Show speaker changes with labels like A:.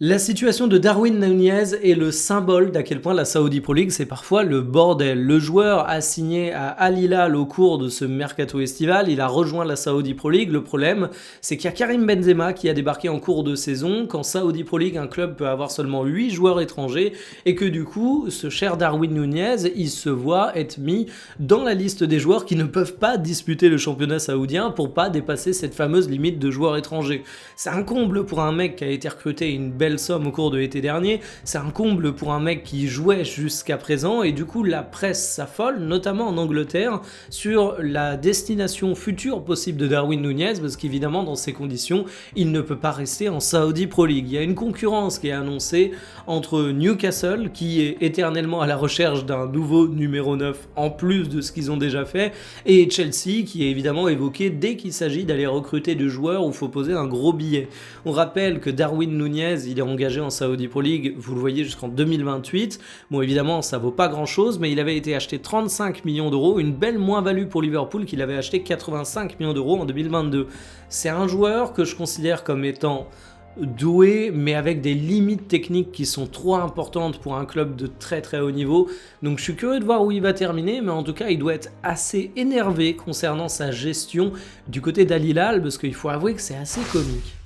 A: La situation de Darwin Núñez est le symbole d'à quel point la Saudi Pro League c'est parfois le bordel. Le joueur a signé à Al Hilal au cours de ce mercato estival, il a rejoint la Saudi Pro League. Le problème, c'est qu'il y a Karim Benzema qui a débarqué en cours de saison. Qu'en Saudi Pro League, un club peut avoir seulement 8 joueurs étrangers et que du coup, ce cher Darwin Núñez, il se voit être mis dans la liste des joueurs qui ne peuvent pas disputer le championnat saoudien pour pas dépasser cette fameuse limite de joueurs étrangers. C'est un comble pour un mec qui a été recruté une belle somme au cours de l'été dernier, c'est un comble pour un mec qui jouait jusqu'à présent et du coup la presse s'affole, notamment en Angleterre, sur la destination future possible de Darwin Núñez parce qu'évidemment dans ces conditions, il ne peut pas rester en Saudi Pro League. Il y a une concurrence qui est annoncée entre Newcastle qui est éternellement à la recherche d'un nouveau numéro 9 en plus de ce qu'ils ont déjà fait et Chelsea qui est évidemment évoqué dès qu'il s'agit d'aller recruter des joueurs où il faut poser un gros billet. On rappelle que Darwin Núñez, il est engagé en Saudi Pro League, vous le voyez, jusqu'en 2028. Bon, évidemment, ça vaut pas grand-chose, mais il avait été acheté 35 millions d'euros, une belle moins-value pour Liverpool qu'il avait acheté 85 millions d'euros en 2022. C'est un joueur que je considère comme étant doué, mais avec des limites techniques qui sont trop importantes pour un club de très très haut niveau. Donc je suis curieux de voir où il va terminer, mais en tout cas, il doit être assez énervé concernant sa gestion du côté d'Al Hilal, parce qu'il faut avouer que c'est assez comique.